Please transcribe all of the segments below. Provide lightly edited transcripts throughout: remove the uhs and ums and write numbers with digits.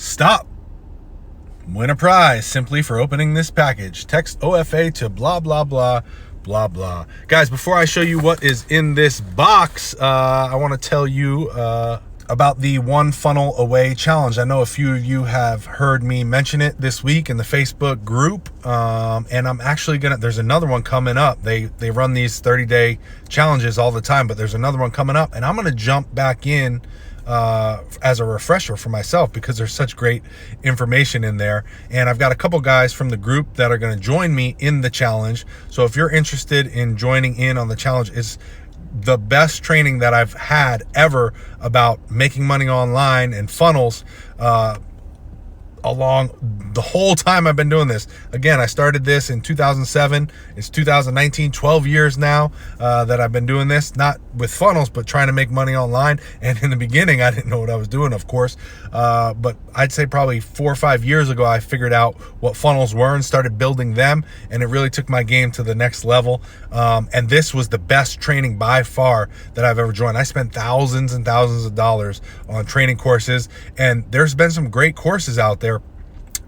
Stop. Win a prize simply for opening this package. Text OFA to blah, blah, blah, blah, blah. Guys, before I show you what is in this box, I want to tell you about the One Funnel Away challenge. I know a few of you have heard me mention it this week in the Facebook group, and I'm actually there's another one coming up. They run these 30-day challenges all the time, but there's another one coming up, and I'm going to jump back in as a refresher for myself because there's such great information in there. And I've got a couple guys from the group that are going to join me in the challenge. So if you're interested in joining in on the challenge, it's the best training that I've had ever about making money online and funnels along the whole time I've been doing this. Again, I started this in 2007. It's 2019, 12 years now that I've been doing this, not with funnels, but trying to make money online. And in the beginning, I didn't know what I was doing, of course. But I'd say probably 4 or 5 years ago, I figured out what funnels were and started building them. And it really took my game to the next level. And this was the best training by far that I've ever joined. I spent thousands and thousands of dollars on training courses, and there's been some great courses out there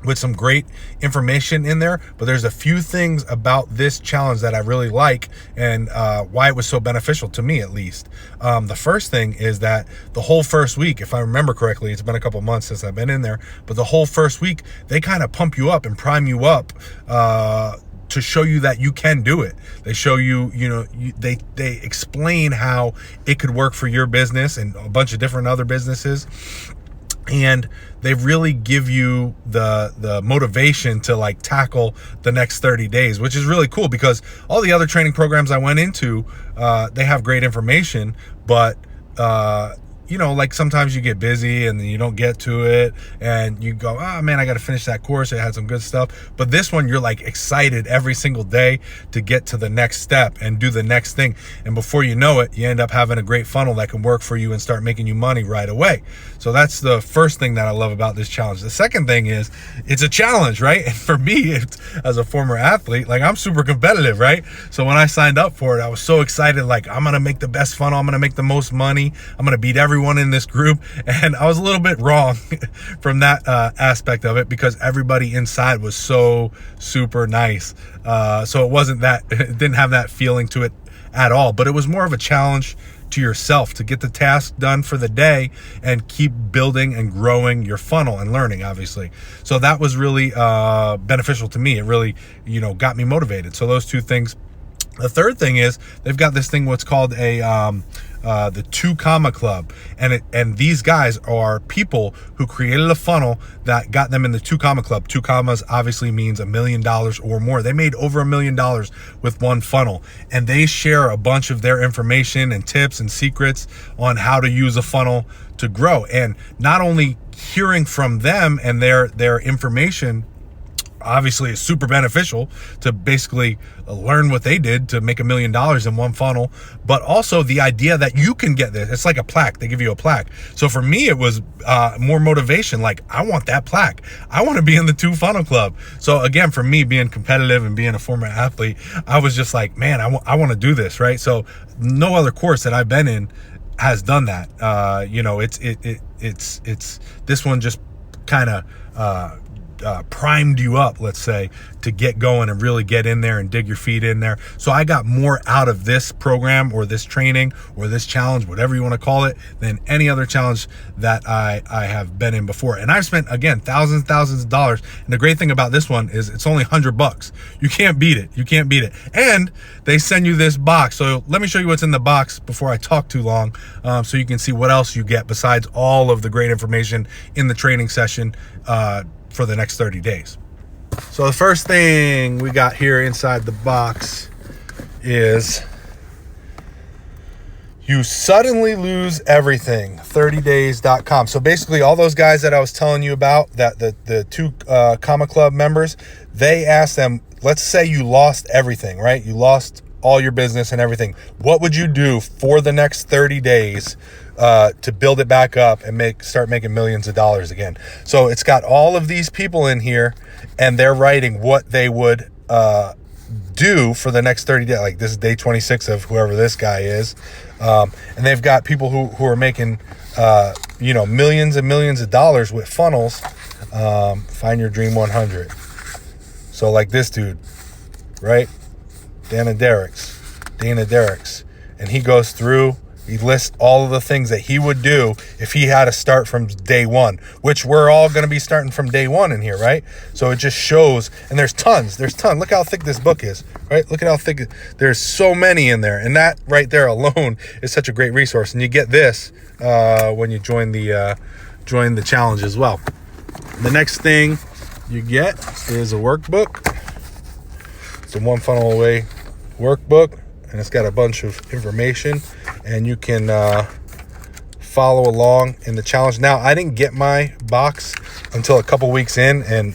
with some great information in there, but there's a few things about this challenge that I really like and why it was so beneficial to me, at least. The first thing is that the whole first week, if I remember correctly, it's been a couple months since I've been in there, but the whole first week, they kind of pump you up and prime you up to show you that you can do it. They show you, they explain how it could work for your business and a bunch of different other businesses. And they really give you the motivation to like tackle the next 30 days, which is really cool because all the other training programs I went into, they have great information, but like sometimes you get busy and then you don't get to it and you go, oh man, I got to finish that course. It had some good stuff. But this one, you're like excited every single day to get to the next step and do the next thing. And before you know it, you end up having a great funnel that can work for you and start making you money right away. So that's the first thing that I love about this challenge. The second thing is it's a challenge, right? And for me, as a former athlete, like I'm super competitive, right? So when I signed up for it, I was so excited. Like I'm going to make the best funnel. I'm going to make the most money. I'm going to beat everyone in this group. And I was a little bit wrong from that aspect of it because everybody inside was so super nice. So it didn't have that feeling to it at all, but it was more of a challenge to yourself to get the task done for the day and keep building and growing your funnel and learning, obviously. So that was really beneficial to me. It really, got me motivated. So those two things. The third thing is they've got this thing, what's called the 2 Comma Club. And these guys are people who created a funnel that got them in the 2 Comma Club. 2 commas obviously means $1 million or more. They made over $1 million with one funnel, and they share a bunch of their information and tips and secrets on how to use a funnel to grow. And not only hearing from them and their information obviously is super beneficial to basically learn what they did to make $1 million in one funnel, but also the idea that you can get this. It's like a plaque. They give you a plaque. So for me, it was more motivation. Like, I want that plaque. I want to be in the 2 Funnel Club. So again, for me, being competitive and being a former athlete, I was just like, man, I want to do this, right? So no other course that I've been in has done that. It's this one just kind of primed you up, let's say, to get going and really get in there and dig your feet in there. So I got more out of this program or this training or this challenge, whatever you want to call it, than any other challenge that I have been in before. And I've spent, again, thousands of dollars. And the great thing about this one is it's only $100. You can't beat it. You can't beat it. And they send you this box. So let me show you what's in the box before I talk too long, so you can see what else you get besides all of the great information in the training session for the next 30 days. So the first thing we got here inside the box is you suddenly lose everything, 30days.com. So basically all those guys that I was telling you about, that the 2 Comma Club members, they asked them, let's say you lost everything, right? You lost all your business and everything. What would you do for the next 30 days to build it back up and start making millions of dollars again? So it's got all of these people in here, and they're writing what they would do for the next 30 days. Like, this is day 26 of whoever this guy is. And they've got people who are making millions and millions of dollars with funnels. Find your dream 100. So like this dude, right? Dana Derricks. And he goes through, he lists all of the things that he would do if he had to start from day one, which we're all going to be starting from day one in here, right? So it just shows, and there's tons. Look how thick this book is, right? Look at how thick, there's so many in there. And that right there alone is such a great resource. And you get this when you join the challenge as well. The next thing you get is a workbook. It's a One Funnel Away workbook, and it's got a bunch of information, and you can follow along in the challenge. Now, I didn't get my box until a couple weeks in, and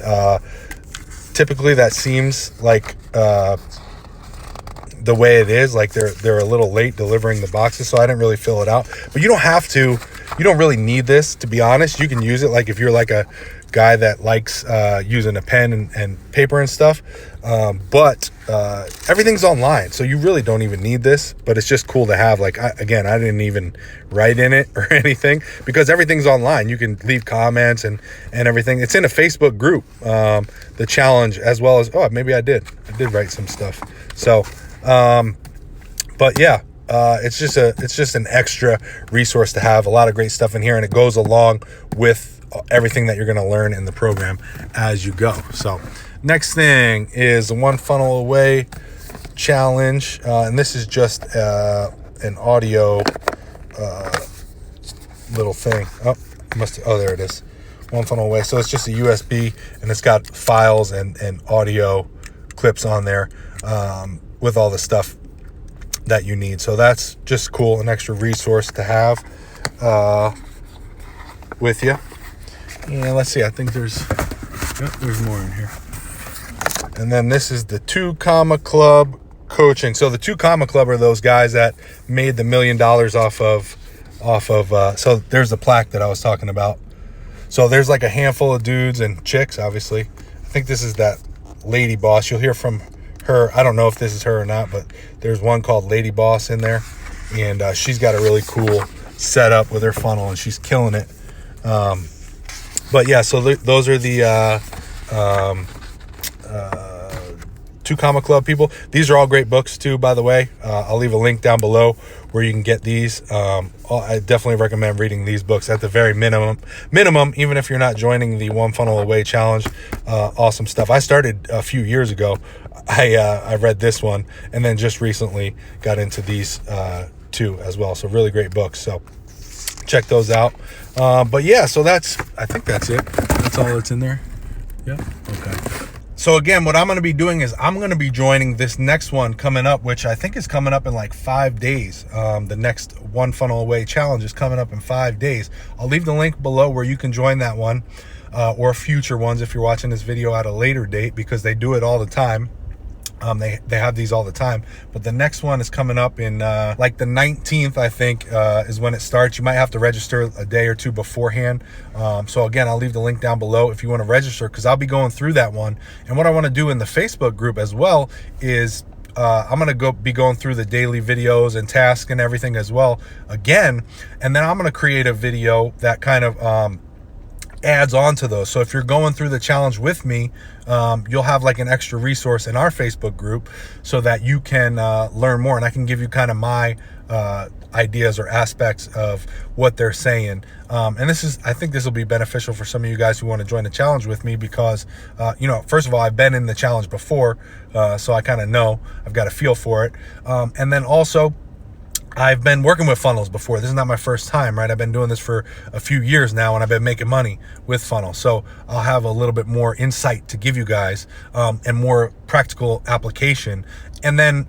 typically that seems like the way it is, like they're a little late delivering the boxes, so I didn't really fill it out. But you don't have to. You don't really need this, to be honest. You can use it like if you're like a guy that likes using a pen and paper and stuff, but everything's online, so you really don't even need this. But it's just cool to have. Like, I didn't even write in it or anything because everything's online. You can leave comments and everything. It's in a Facebook group, the challenge, as well as maybe I did write some stuff. So but yeah, it's just an extra resource to have. A lot of great stuff in here, and it goes along with everything that you're going to learn in the program as you go. So next thing is the One Funnel Away challenge, and this is just an audio little thing. There it is. One Funnel Away. So it's just a USB, and it's got files and audio clips on there with all the stuff that you need. So that's just cool, an extra resource to have with you. And let's see, I think there's more in here. And then this is the 2 Comma Club coaching. So the 2 Comma Club are those guys that made the $1 million off of so there's the plaque that I was talking about. So there's like a handful of dudes and chicks, obviously. I think this is that Lady Boss. You'll hear from her. I don't know if this is her or not, but there's one called Lady Boss in there, and she's got a really cool setup with her funnel, and she's killing it. But yeah, so those are the 2 Comma Club people. These are all great books too, by the way. I'll leave a link down below where you can get these. I definitely recommend reading these books at the very minimum, even if you're not joining the One Funnel Away challenge. Awesome stuff. I started a few years ago. I read this one, and then just recently got into these two as well. So really great books. So check those out. But yeah, so I think that's it. That's all that's in there. Yeah. Okay. So again, what I'm going to be doing is I'm going to be joining this next one coming up, which I think is coming up in like 5 days. The next One Funnel Away challenge is coming up in 5 days. I'll leave the link below where you can join that one, or future ones if you're watching this video at a later date, because they do it all the time. They have these all the time, but the next one is coming up in like the 19th, I think, is when it starts. You might have to register a day or two beforehand. So again, I'll leave the link down below if you want to register, because I'll be going through that one. And what I want to do in the Facebook group as well is I'm going to be going through the daily videos and tasks and everything as well again. And then I'm going to create a video that kind of adds on to those. So if you're going through the challenge with me, you'll have like an extra resource in our Facebook group so that you can learn more, and I can give you kind of my ideas or aspects of what they're saying. And I think this will be beneficial for some of you guys who want to join the challenge with me, because first of all, I've been in the challenge before, so I kind of know, I've got a feel for it. And then also, I've been working with funnels before. This is not my first time, right? I've been doing this for a few years now, and I've been making money with funnels. So I'll have a little bit more insight to give you guys, and more practical application. And then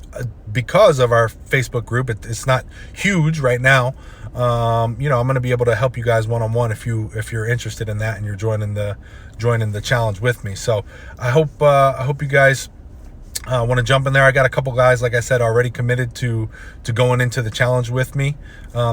because of our Facebook group, it's not huge right now. I'm going to be able to help you guys one-on-one if you're interested in that and you're joining the challenge with me. So I hope you guys I want to jump in there. I got a couple guys, like I said, already committed to going into the challenge with me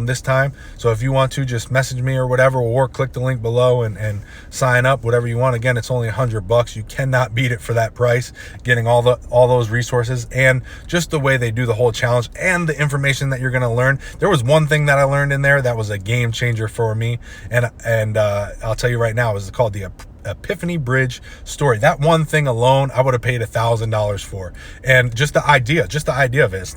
this time. So if you want to, just message me or whatever, or click the link below and sign up, whatever you want. Again, it's only $100. You cannot beat it for that price. Getting all those resources and just the way they do the whole challenge and the information that you're going to learn. There was one thing that I learned in there that was a game changer for me, and I'll tell you right now, it was called the Epiphany Bridge story. That one thing alone, I would have paid $1,000 for. And just the idea of it,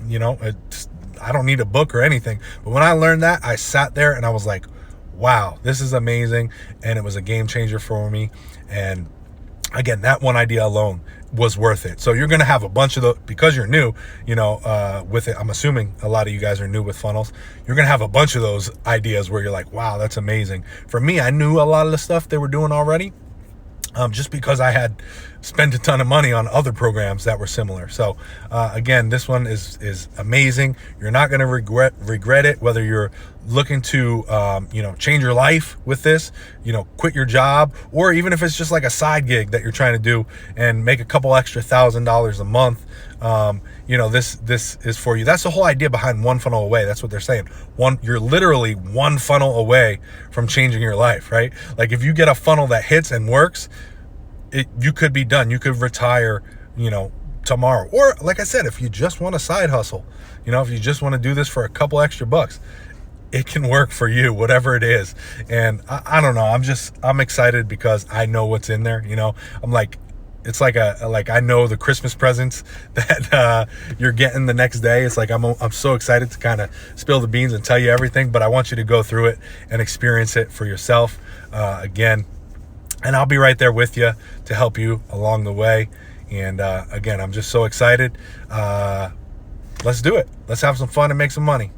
I don't need a book or anything. But when I learned that, I sat there and I was like, wow, this is amazing. And it was a game changer for me. And again, that one idea alone was worth it. So you're going to have a bunch of because you're new, with it. I'm assuming a lot of you guys are new with funnels. You're going to have a bunch of those ideas where you're like, wow, that's amazing. For me, I knew a lot of the stuff they were doing already. Just because I had spent a ton of money on other programs that were similar. So again, this one is amazing. You're not going to regret it, whether you're looking to change your life with this, quit your job, or even if it's just like a side gig that you're trying to do and make a couple extra $1,000 a month. This is for you. That's the whole idea behind one funnel away. That's what they're saying. You're literally one funnel away from changing your life, right? Like if you get a funnel that hits and works, you could be done. You could retire, tomorrow. Or like I said, if you just want a side hustle, if you just want to do this for a couple extra bucks, it can work for you, whatever it is. And I don't know. I'm excited because I know what's in there. I'm like, it's like I know the Christmas presents that you're getting the next day. It's like I'm so excited to kind of spill the beans and tell you everything, but I want you to go through it and experience it for yourself again. And I'll be right there with you to help you along the way. And again, I'm just so excited. Let's do it. Let's have some fun and make some money.